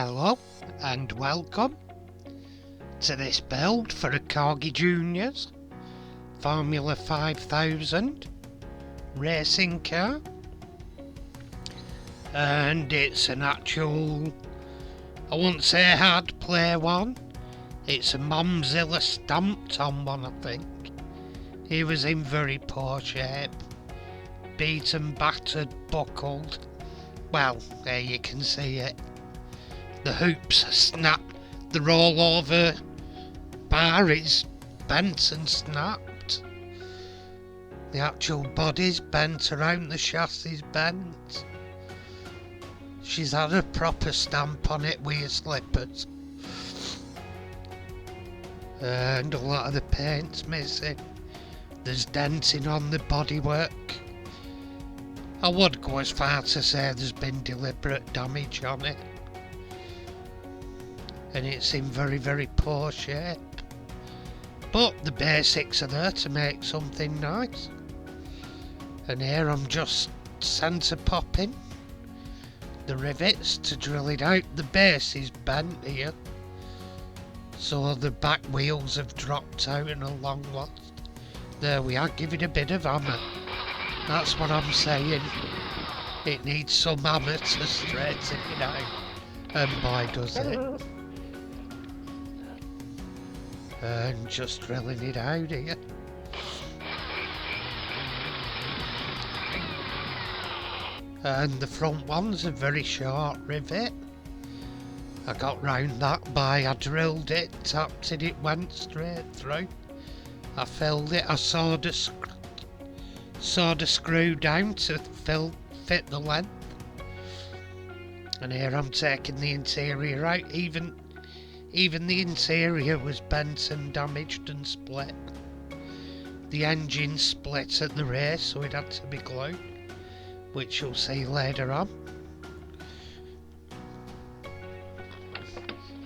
Hello and welcome to this build for a Corgi Juniors Formula 5000 racing car, and it's an actual, I wouldn't say hard to play one, it's a Momzilla stamped on one. I think he was in very poor shape, beaten, battered, buckled. Well, there you can see it. The hoops are snapped, the rollover bar is bent and snapped. The actual body's bent around, the chassis's bent. She's had a proper stamp on it with her slippers. And a lot of the paint's missing. There's denting on the bodywork. I would go as far to say there's been deliberate damage on it. And it's in very poor shape. But the basics are there to make something nice. And here I'm just centre popping the rivets to drill it out. The base is bent here, so the back wheels have dropped out and are long lost. There we are, give it a bit of hammer. That's what I'm saying. It needs some hammer to straighten it out. And boy does it. And just drilling it out here. And the front one's a very short rivet. I got round that by, I drilled it, tapped it, it went straight through. I filled it, I sawed a screw down to fit the length. And here I'm taking the interior out. Even the interior was bent and damaged and split. The engine split at the race, so it had to be glued, which you'll see later on.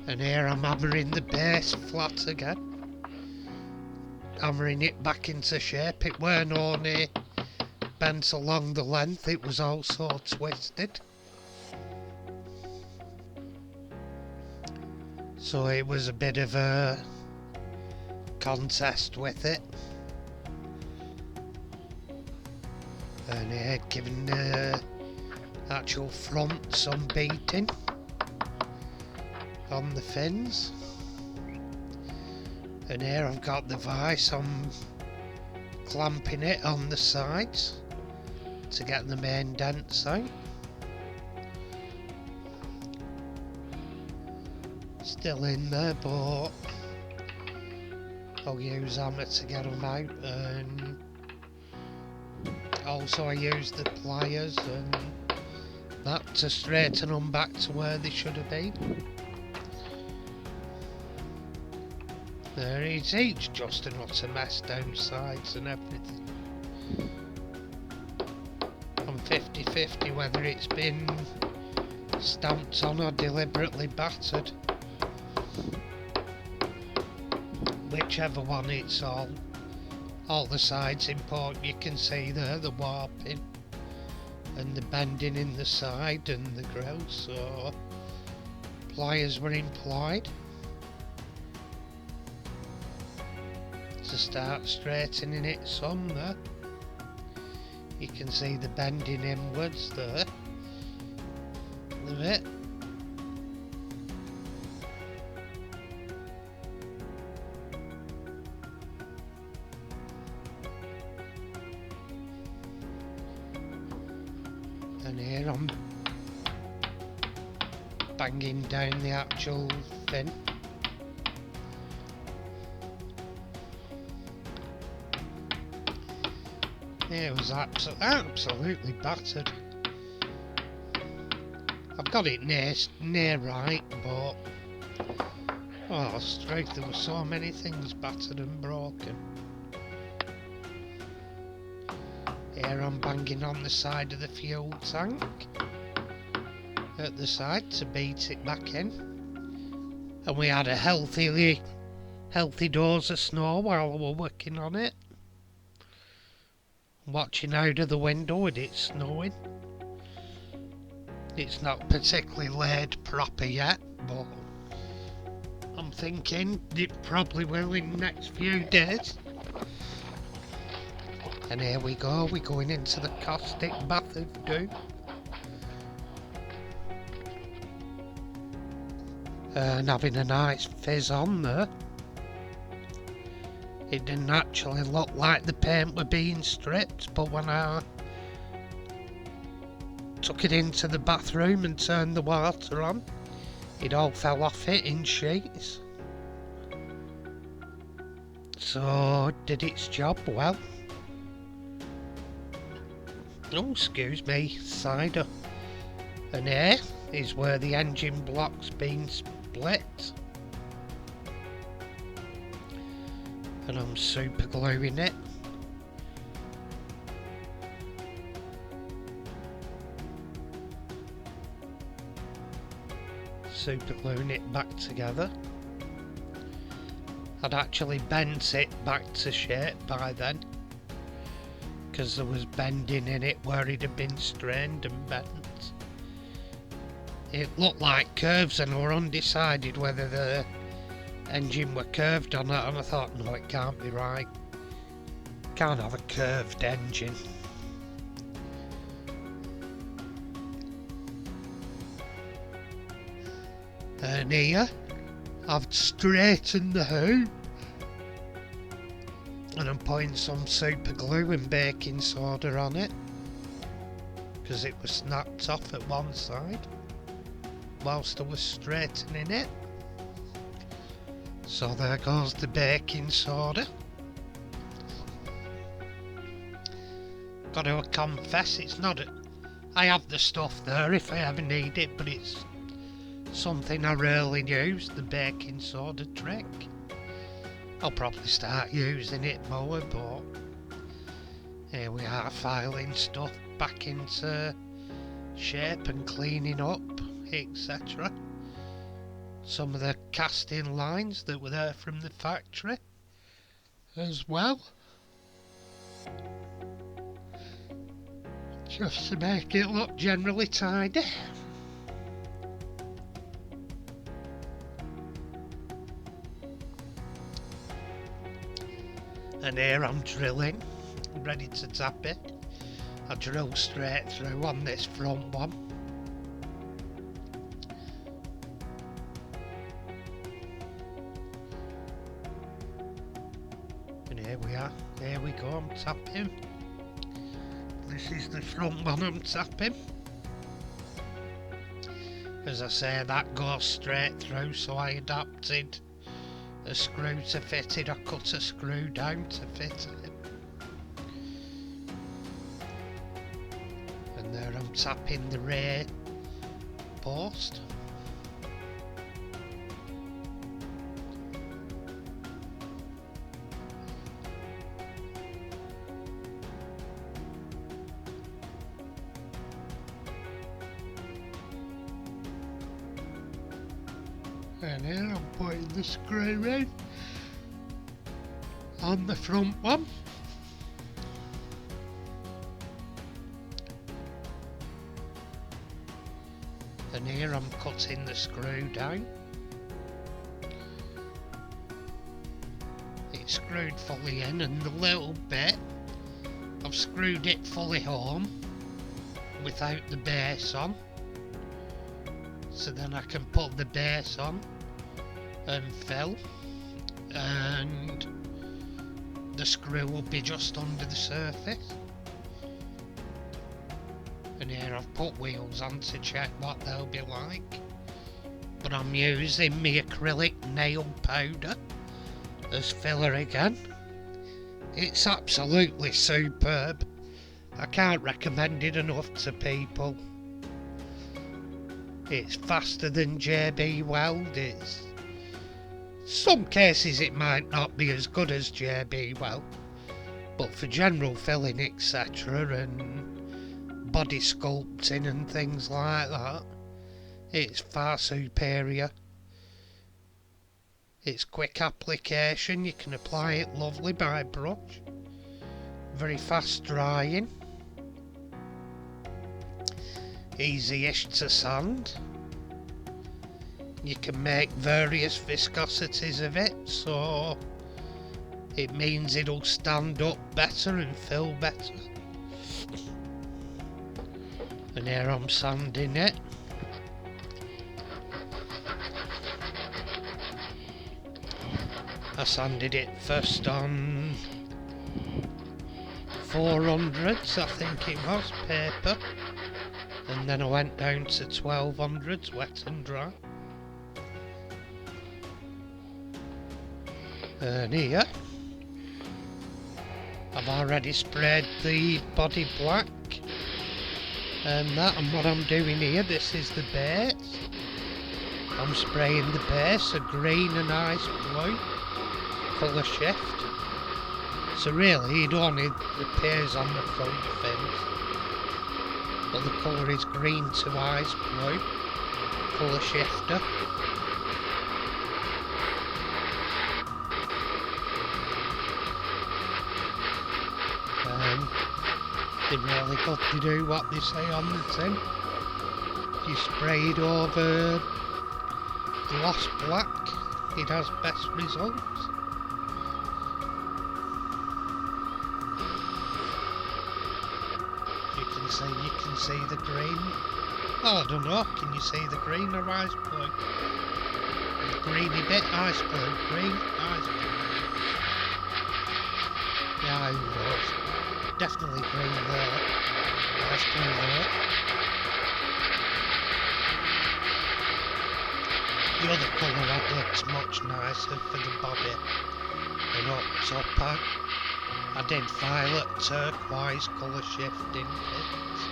And here I'm hammering the base flat again. Hammering it back into shape. It weren't only bent along the length, it was also twisted. So it was a bit of a contest with it. And it had given the actual front some beating on the fins. And here I've got the vice, I'm clamping it on the sides to get the main dents out. Still in there, but I'll use hammer to get them out, and also I use the pliers and that to straighten them back to where they should have been. There it's each just enough to mess down sides and everything. I'm 50-50 whether it's been stamped on or deliberately battered. Whichever one, it's all the sides important. You can see there the warping and the bending in the side and the grill, so pliers were employed to start straightening it some there. You can see the bending inwards there a bit. And here I'm banging down the actual fin. It was absolutely battered. I've got it near right, but oh, straight, there were so many things battered and broken. Here I'm banging on the side of the fuel tank at the side to beat it back in. And we had a healthy dose of snow while we were working on it. Watching out of the window with it snowing. It's not particularly laid proper yet, but I'm thinking it probably will in the next few days. And here we go, we're going into the caustic bath of doom. And having a nice fizz on there. It didn't actually look like the paint were being stripped, but when I took it into the bathroom and turned the water on, it all fell off it in sheets. So, did its job well. Oh, excuse me, cider. And here is where the engine block's been split. And I'm super gluing it. Super gluing it back together. I'd actually bent it back to shape by then, because there was bending in it where it had been strained and bent. It looked like curves and I were undecided whether the engine were curved or not, and I thought, no, it can't be right. Can't have a curved engine. And here I've straightened the hoop, and I'm putting some super glue and baking soda on it because it was snapped off at one side whilst I was straightening it. So there goes the baking soda. Gotta confess, it's not I have the stuff there if I ever need it, but it's something I rarely use, the baking soda trick. I'll probably start using it more, but here we are, filing stuff back into shape and cleaning up, etc. Some of the casting lines that were there from the factory as well, just to make it look generally tidy. And here I'm drilling, ready to tap it. I drill straight through on this front one. And here we are, here we go, I'm tapping. This is the front one I'm tapping. As I say, that goes straight through, so I adapted a screw to fit it. I cut a screw down to fit it. And there I'm tapping the rear post. And here I'm putting the screw in on the front one. And here I'm cutting the screw down. It's screwed fully in, and the little bit I've screwed it fully home without the base on, so then I can put the base on and fill, and the screw will be just under the surface. And here I've put wheels on to check what they'll be like, but I'm using my acrylic nail powder as filler again. It's absolutely superb. I can't recommend it enough to people. It's faster than JB Weld. It's some cases it might not be as good as JB Weld, but for general filling, etc., and body sculpting and things like that, it's far superior. It's quick application, you can apply it lovely by brush, very fast drying. easy-ish to sand. You can make various viscosities of it, so it means it'll stand up better and fill better. And here I'm sanding it. I sanded it first on 400s, I think it was, paper, and then I went down to 1200s, wet and dry. And here I've already sprayed the body black and that, and what I'm doing here, this is the base. I'm spraying the base a green and ice blue colour shift. So really it only appears on the front fins, but the colour is green to ice blue colour shifter. They really got to do what they say on the tin. You spray it over gloss black, it has best results. You can see the green. Well, I don't know, can you see the green or ice blue? The greeny bit, ice blue, green, ice blue. Yeah, it was. Definitely green there. Ice blue there. The other colour had looked much nicer for the body. And up top I did violet turquoise colour shifting bits.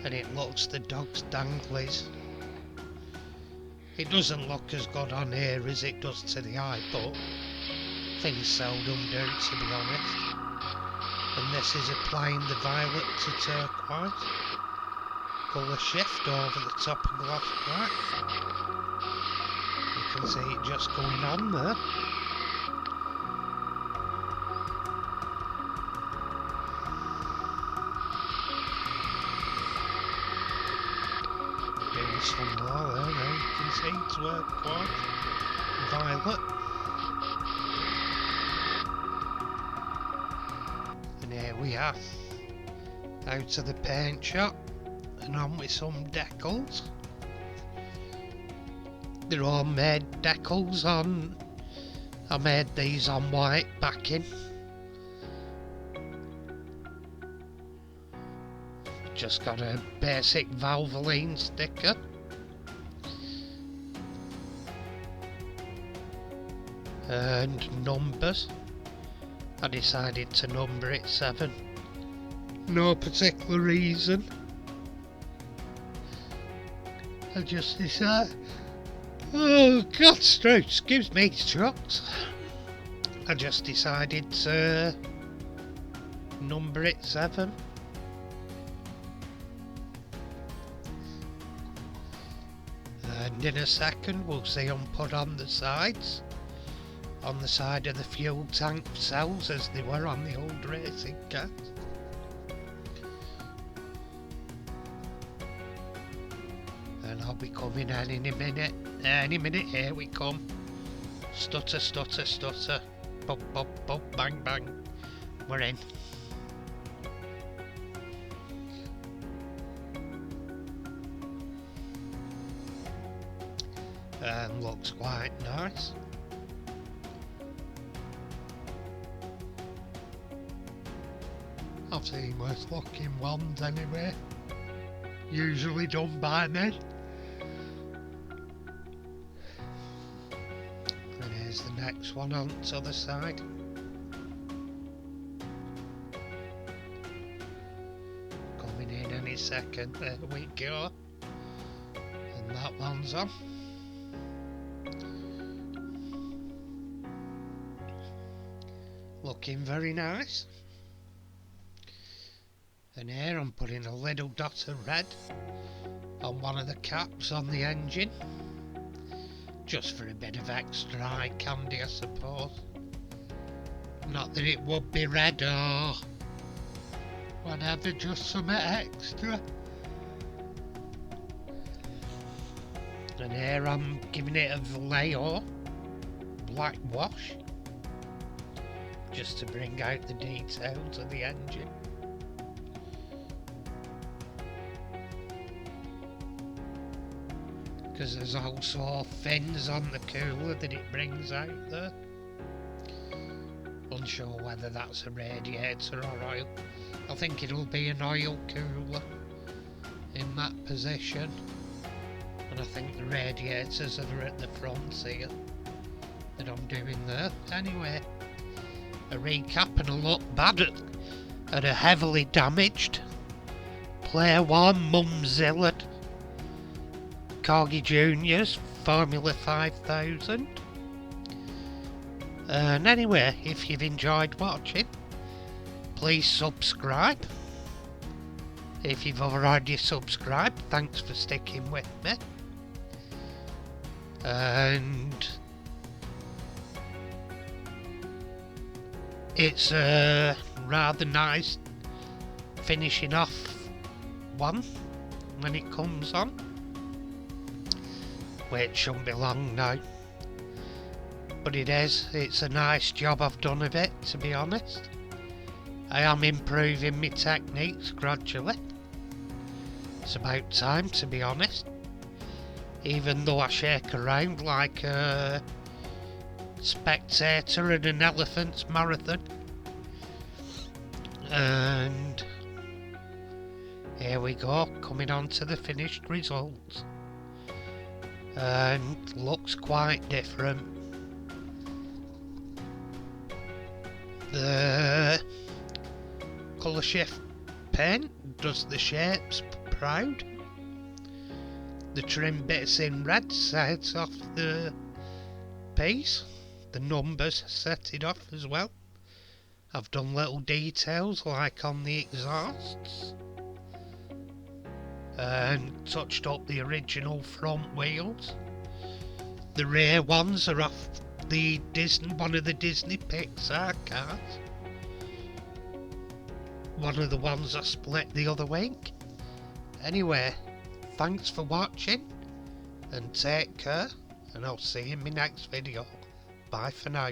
And it looks the dog's danglies. It doesn't look as good on here as it does to the eye, but things seldom do, to be honest. And this is applying the violet to turquoise colour shift over the top of gloss black. You can see it just going on there. Doing some more there now, you can see turquoise, violet. And here we are, out to the paint shop and on with some decals. They're all made decals on, I made these on white backing. Just got a basic Valvoline sticker. And numbers. I decided to number it 7. No particular reason. I just decided. Oh, God's truth, excuse me, trucks. I just decided to number it 7. And in a second we'll see them put on the sides. On the side of the fuel tank cells as they were on the old racing cars. And I'll be coming in a minute. Any minute, here we come. Stutter, stutter, stutter. Bop, bop, bop, bang, bang. We're in. And looks quite nice. I've seen worse looking ones anyway. Usually done by me. And here's the next one on the other side. Coming in any second, there we go. And that one's on. Looking very nice. And here I'm putting a little dot of red on one of the caps on the engine, just for a bit of extra eye candy, I suppose. Not that it would be red or, well, and added just some extra. And here I'm giving it a Vallejo black wash, just to bring out the details of the engine. Because there's also fins on the cooler that it brings out there. Unsure whether that's a radiator or oil. I think it'll be an oil cooler in that position. And I think the radiators are at the front here that I'm doing there. Anyway, a recap and a look back at a heavily damaged Player 1 Mumzilla Corgi Juniors Formula 5000. And anyway, if you've enjoyed watching, please subscribe. If you've already subscribed, thanks for sticking with me. And it's a rather nice finishing off one when it comes on, which shouldn't be long now, but it is. It's a nice job I've done of it, to be honest. I am improving my techniques gradually. It's about time, to be honest. Even though I shake around like a spectator at an elephant's marathon. And here we go, coming on to the finished results. And looks quite different. The colour shift paint does the shapes proud. The trim bits in red sets off the piece. The numbers set it off as well. I've done little details like on the exhausts. And touched up the original front wheels. The rear ones are off the one of the Disney Pixar cars. One of the ones I split the other week. Anyway, thanks for watching and take care, and I'll see you in my next video. Bye for now.